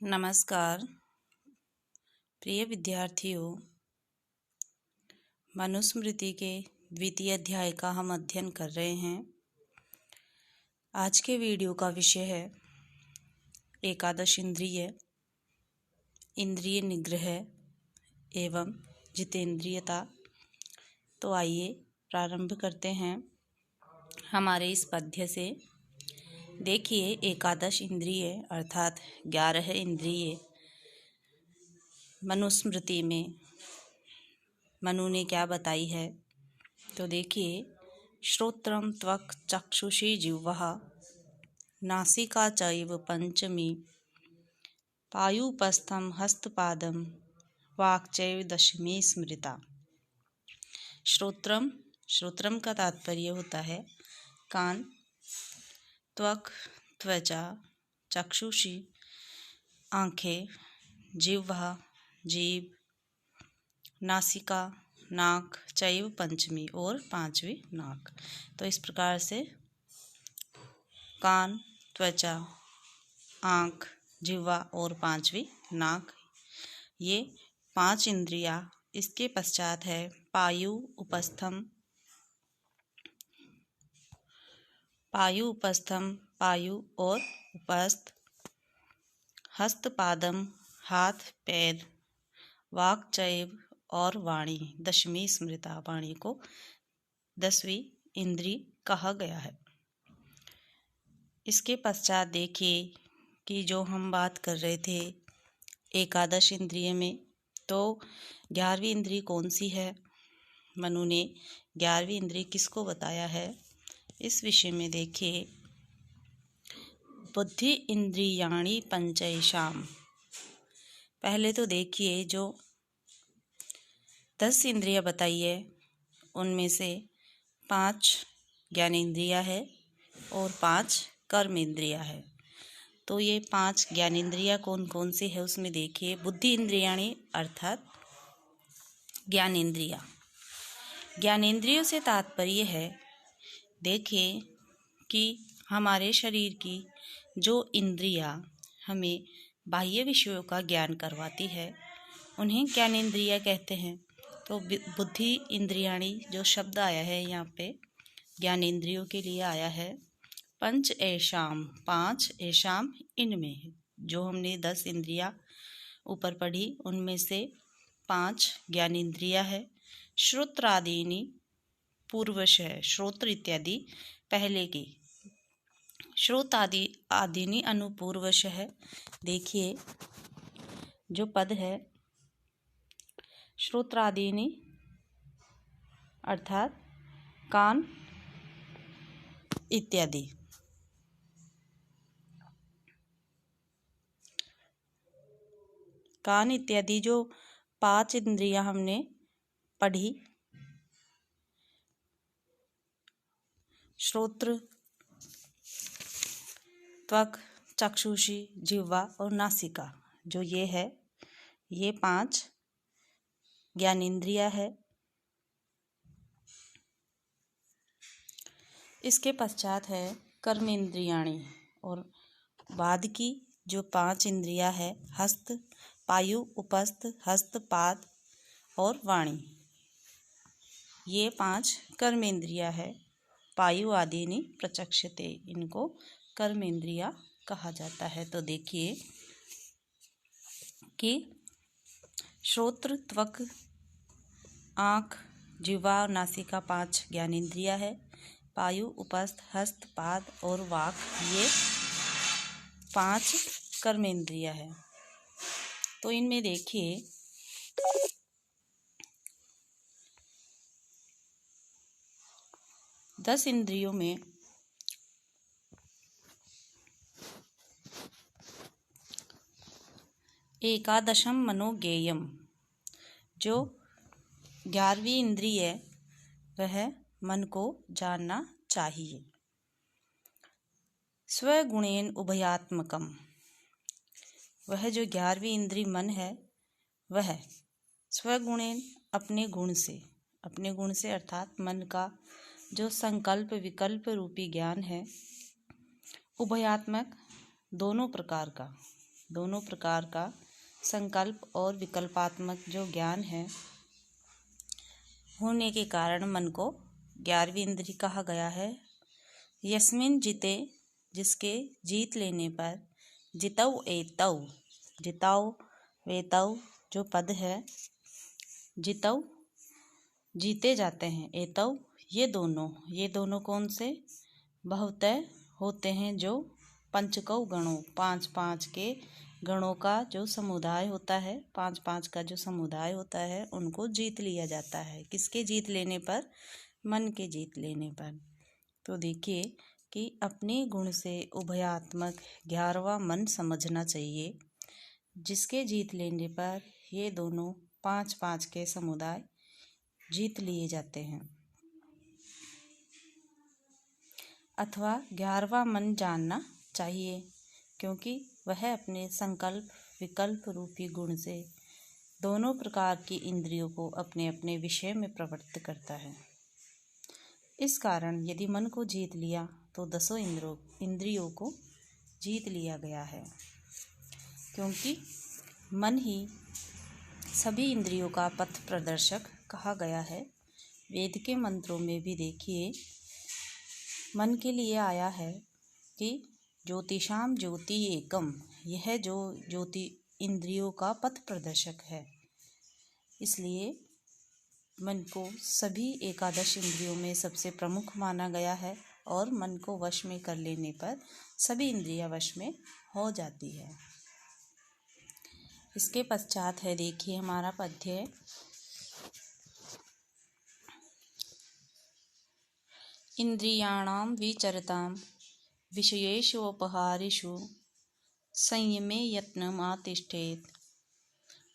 नमस्कार प्रिय विद्यार्थियों, मनुस्मृति के द्वितीय अध्याय का हम अध्ययन कर रहे हैं। आज के वीडियो का विषय है एकादश इंद्रिय, इंद्रिय निग्रह एवं जितेंद्रियता। तो आइए प्रारंभ करते हैं हमारे इस पद्य से। देखिए, एकादश इंद्रिय अर्थात 11 इंद्रिय मनुस्मृति में मनु ने क्या बताई है। तो देखिए, श्रोत्रम त्वक् चक्षुषी जिह्वा नासिका चैव पंचमी पायुपस्थम हस्तपादम वाक् चैव दशमी स्मृता। श्रोत्रम का तात्पर्य होता है कान, त्वक त्वचा, चक्षुषी आँखें, जिह्वा जीभ, नासिका नाक, चैव पंचमी और पांचवी नाक। तो इस प्रकार से कान, त्वचा, आँख, जिह्वा और पांचवी नाक, ये 5 इंद्रियां। इसके पश्चात है पायु उपस्थम, पायु और उपस्थ, हस्तपादम हाथ पैर, वाक् चैव और वाणी, दशमी स्मृता, वाणी को 10वीं इंद्री कहा गया है। इसके पश्चात देखिए कि जो हम बात कर रहे थे एकादश इंद्रिय में, तो 11वीं इंद्री कौन सी है, मनु ने 11वीं इंद्री किसको बताया है, इस विषय में देखिए। बुद्धि इंद्रियाणि पंचैषाम। पहले तो देखिए, जो 10 इंद्रियां बताई है उनमें से 5 ज्ञानेंद्रियां है और 5 कर्म इंद्रियां है। तो ये 5 ज्ञानेंद्रियां कौन कौन सी है उसमें देखिए। बुद्धि इंद्रियाणि अर्थात ज्ञानेंद्रियां। ज्ञानेंद्रियों से तात्पर्य है, देखिए कि हमारे शरीर की जो इंद्रियां हमें बाह्य विषयों का ज्ञान करवाती है उन्हें ज्ञानेंद्रियां कहते हैं। तो बुद्धि इंद्रियाणि जो शब्द आया है यहाँ पे ज्ञानेंद्रियों के लिए आया है। पंच ऐशाम, 5 ऐशाम, इनमें जो हमने 10 इंद्रियां ऊपर पढ़ी उनमें से 5 ज्ञानेंद्रियां है। श्रोत्रादीनि पूर्वश है, श्रोत्र इत्यादि पहले की, श्रोत आदिनी अनुपूर्वश है। देखिए जो पद है श्रोत्रादीनि अर्थात कान इत्यादि। कान इत्यादि जो 5 इंद्रियां हमने पढ़ी, श्रोत्र, त्वक, चक्षुषी, जिह्वा और नासिका, जो ये है, ये 5 ज्ञानेंद्रियां है। इसके पश्चात है कर्मेंद्रियाणि, और बाद की जो 5 इंद्रियां है हस्त, पायु, उपस्थ, हस्तपाद और वाणी, ये 5 कर्मेंद्रियां है। पायु आदिनि प्रचक्षते, इनको कर्मेंद्रिया कहा जाता है। तो देखिए कि श्रोत्र, त्वक, आँख, जिह्वा और नासिका 5 ज्ञानेंद्रिया है। पायु, उपस्थ, हस्त, पाद और वाक, ये 5 कर्मेंद्रिया है। तो इनमें देखिए 10 इंद्रियों में एकादशम मनोज्ञेयम, जो 11वीं इंद्रिय है वह मन को जानना चाहिए। स्वगुणेन उभयात्मकम, वह जो 11वीं इंद्रिय मन है वह स्वगुणेन अपने गुण से अर्थात मन का जो संकल्प विकल्प रूपी ज्ञान है, उभयात्मक दोनों प्रकार का, दोनों प्रकार का संकल्प और विकल्पात्मक जो ज्ञान है होने के कारण मन को 11वीं इंद्रिय कहा गया है। यस्मिन जिते, जिसके जीत लेने पर, जितौ एतौ, जिताओ वेतौ जो पद है, जितौ जीते जाते हैं, एतौ ये दोनों कौन से, बहुतय होते हैं जो पंचकौ गणों, पांच पांच के गणों का जो समुदाय होता है, पांच पांच का जो समुदाय होता है उनको जीत लिया जाता है। किसके जीत लेने पर, मन के जीत लेने पर। तो देखिए कि अपने गुण से उभयात्मक 11वां मन समझना चाहिए, जिसके जीत लेने पर ये दोनों पांच पांच के समुदाय जीत लिए जाते हैं। अथवा 11वां मन जानना चाहिए, क्योंकि वह अपने संकल्प विकल्प रूपी गुण से दोनों प्रकार की इंद्रियों को अपने अपने विषय में प्रवृत्त करता है। इस कारण यदि मन को जीत लिया तो 10 इंद्रियों को जीत लिया गया है, क्योंकि मन ही सभी इंद्रियों का पथ प्रदर्शक कहा गया है। वेद के मंत्रों में भी देखिए मन के लिए आया है कि ज्योतिषाम ज्योति एकम, यह जो ज्योति इंद्रियों का पथ प्रदर्शक है। इसलिए मन को सभी 11 इंद्रियों में सबसे प्रमुख माना गया है और मन को वश में कर लेने पर सभी इंद्रियां वश में हो जाती है। इसके पश्चात है देखिए हमारा पद्य, इंद्रियाणाम विचरताम विषयेषु संयमे यत्नमातिष्ठेत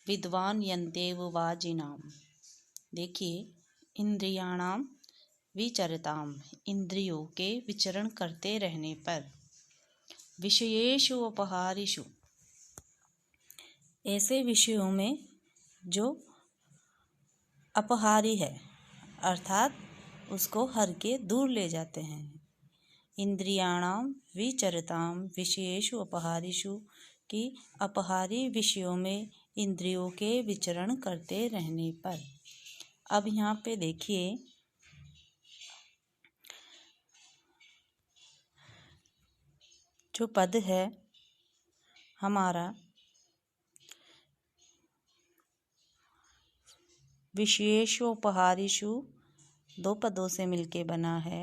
विद्वान यन्तेव वाजिनाम। देखिए इंद्रियाणाम विचरताम, इंद्रियों के विचरण करते रहने पर, विषयेषु अपहारिषु, ऐसे विषयों में जो अपहारी है अर्थात उसको हर के दूर ले जाते हैं। इंद्रियाणाम विचरताम विषयेषु अपहारिषु, की अपहारी विषयों में इंद्रियों के विचरण करते रहने पर। अब यहाँ पे देखिए जो पद है हमारा विशेषो उपहारिषु 2 पदों से मिलके बना है।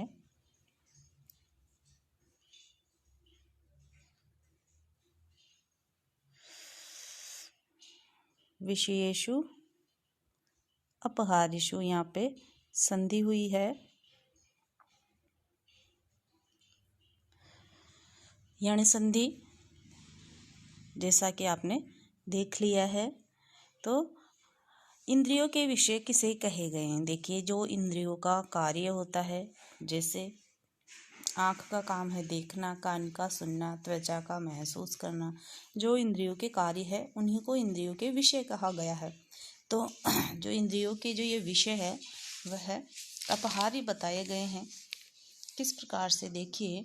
विशेषु अपहारिषु, यहाँ पे संधि हुई है। यण संधि जैसा कि आपने देख लिया है। तो इंद्रियों के विषय किसे कहे गए हैं, देखिए जो इंद्रियों का कार्य होता है, जैसे आँख का काम है देखना, कान का सुनना, त्वचा का महसूस करना, जो इंद्रियों के कार्य है उन्हीं को इंद्रियों के विषय कहा गया है। तो जो इंद्रियों के जो ये विषय है वह अपहारी बताए गए हैं। किस प्रकार से, देखिए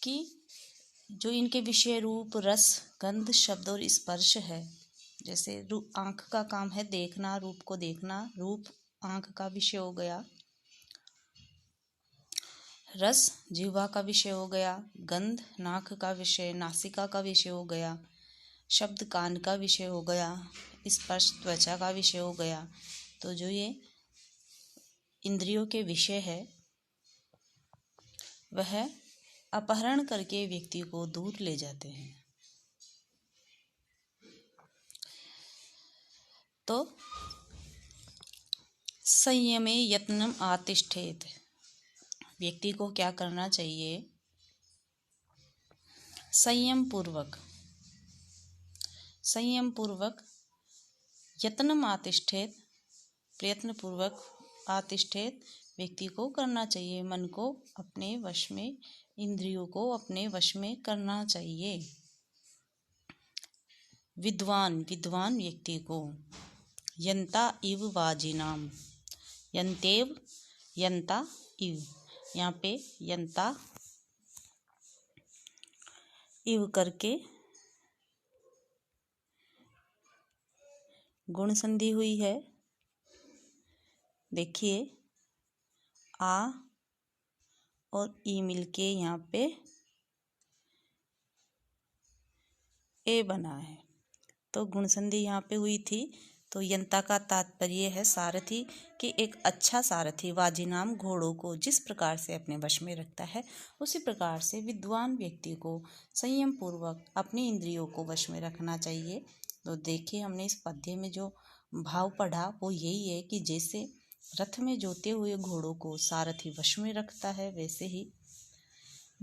कि जो इनके विषय रूप, रस, गंध, शब्द और स्पर्श है। जैसे आँख का काम है देखना, रूप को देखना, रूप आँख का विषय हो गया, रस जिह्वा का विषय हो गया, गंध नाक का विषय, नासिका का विषय हो गया, शब्द कान का विषय हो गया, स्पर्श त्वचा का विषय हो गया। तो जो ये इंद्रियों के विषय है वह अपहरण करके व्यक्ति को दूर ले जाते हैं। तो संयमे यत्नम आतिष्ठेत, व्यक्ति को क्या करना चाहिए, संयम पूर्वक यत्नम आतिष्ठेत, प्रयत्न पूर्वक आतिष्ठेत व्यक्ति को करना चाहिए। मन को अपने वश में, इंद्रियों को अपने वश में करना चाहिए। विद्वान व्यक्ति को, यंता इव वाजिनाम, यंतेव यंता इव, यहाँ पे यंता इव करके गुण संधि हुई है। देखिए आ और ई मिलके यहाँ पे ए बना है, तो गुण संधि यहाँ पे हुई थी। तो यंता का तात्पर्य है सारथी कि एक अच्छा सारथी वाजिनाम घोड़ों को जिस प्रकार से अपने वश में रखता है, उसी प्रकार से विद्वान व्यक्ति को संयम पूर्वक अपनी इंद्रियों को वश में रखना चाहिए। तो देखिए हमने इस पद्य में जो भाव पढ़ा वो यही है कि जैसे रथ में जोते हुए घोड़ों को सारथी वश में रखता है, वैसे ही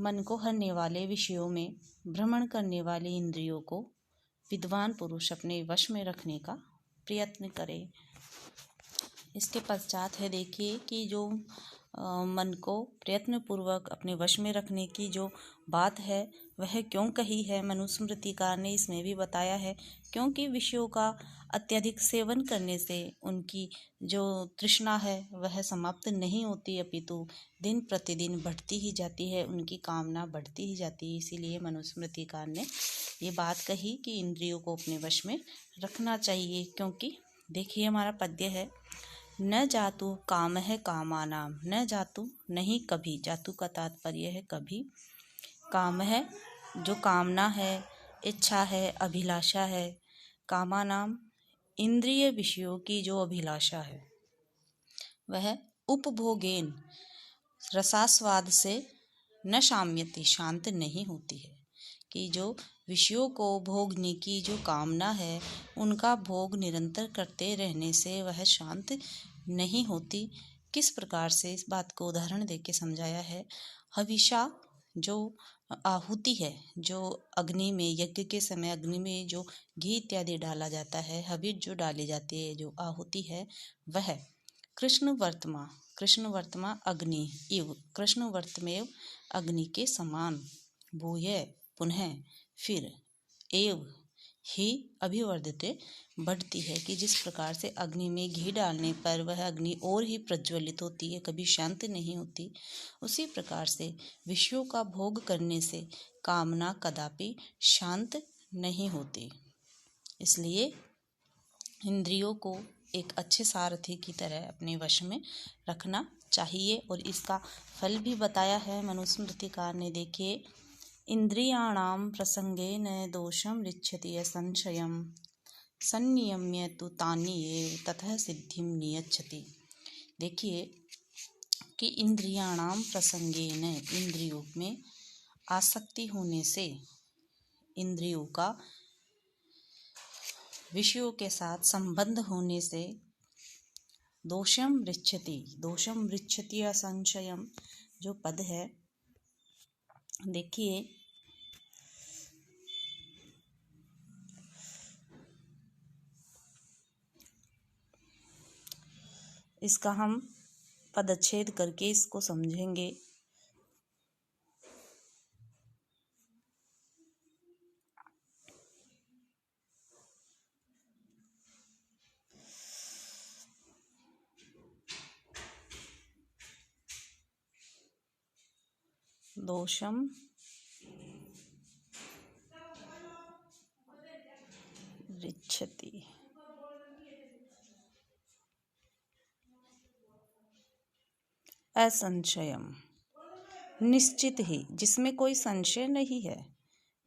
मन को हरने वाले विषयों में भ्रमण करने वाली इंद्रियों को विद्वान पुरुष अपने वश में रखने का प्रयत्न करे। इसके पश्चात है देखिए कि जो मन को प्रयत्न पूर्वक अपने वश में रखने की जो बात है वह क्यों कही है, मनुस्मृतिकार ने इसमें भी बताया है। क्योंकि विषयों का अत्यधिक सेवन करने से उनकी जो तृष्णा है वह समाप्त नहीं होती, अपितु दिन प्रतिदिन बढ़ती ही जाती है, उनकी कामना बढ़ती ही जाती है। इसीलिए मनुस्मृतिकार ने ये बात कही कि इंद्रियों को अपने वश में रखना चाहिए। क्योंकि देखिए हमारा पद्य है, न जातु काम है कामानाम, न जातु नहीं कभी, जातु का तात्पर्य है कभी, काम है जो कामना है, इच्छा है, अभिलाषा है, कामानाम इंद्रिय विषयों की जो अभिलाषा है वह उपभोगेन रसास्वाद से न शाम्यति, शांत नहीं होती है। कि जो विषयों को भोगने की जो कामना है उनका भोग निरंतर करते रहने से वह शांत नहीं होती। किस प्रकार से इस बात को उदाहरण देके समझाया है। हविषा जो आहुति है, जो अग्नि में यज्ञ के समय अग्नि में जो घी इत्यादि डाला जाता है, हविष जो डाली जाती है, जो आहुति है वह कृष्ण वर्तमा अग्नि इव, कृष्ण वर्तमेव अग्नि के समान, भूय पुनः फिर एव ही अभिवर्धते बढ़ती है। कि जिस प्रकार से अग्नि में घी डालने पर वह अग्नि और ही प्रज्वलित होती है, कभी शांत नहीं होती, उसी प्रकार से विषयों का भोग करने से कामना कदापि शांत नहीं होती। इसलिए इंद्रियों को एक अच्छे सारथी की तरह अपने वश में रखना चाहिए। और इसका फल भी बताया है मनुस्मृतिकार ने। देखिए, इंद्रियाणाम प्रसंगेन दोषम ऋच्छति असंशयम संनियम्य तु तानि एव ततः सिद्धिम नियच्छति। देखिए कि इंद्रियाणाम प्रसंगेन, इंद्रियों में आसक्ति होने से, इंद्रियों का विषयों के साथ संबंध होने से दोषम ऋच्छति असंशयम जो पद है, देखिए इसका हम पदच्छेद करके इसको समझेंगे। दोषम ऋच्छति, असंशयम निश्चित ही, जिसमें कोई संशय नहीं है।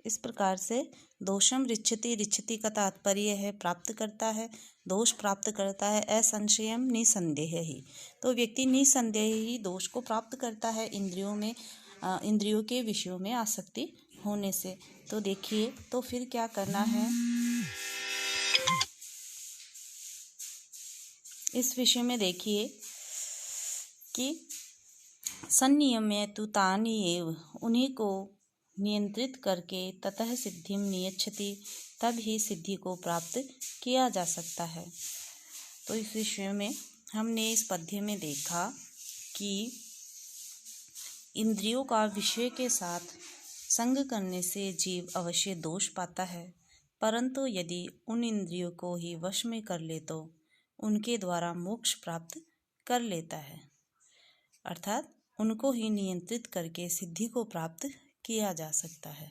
इस प्रकार से दोषम ऋच्छति का तात्पर्य है प्राप्त करता है, दोष प्राप्त करता है। असंशयम निसंदेह ही, तो व्यक्ति निसंदेह ही दोष को प्राप्त करता है इंद्रियों में, इंद्रियों के विषयों में आसक्ति होने से। तो देखिए, तो फिर क्या करना है इस विषय में। देखिए कि संनियम्य तु तानि एव, उन्हीं को नियंत्रित करके ततः सिद्धिम नियच्छति, तब ही सिद्धि को प्राप्त किया जा सकता है। तो इस विषय में हमने इस पद्य में देखा कि इंद्रियों का विषय के साथ संग करने से जीव अवश्य दोष पाता है, परंतु यदि उन इंद्रियों को ही वश में कर ले तो उनके द्वारा मोक्ष प्राप्त कर लेता है। अर्थात उनको ही नियंत्रित करके सिद्धि को प्राप्त किया जा सकता है।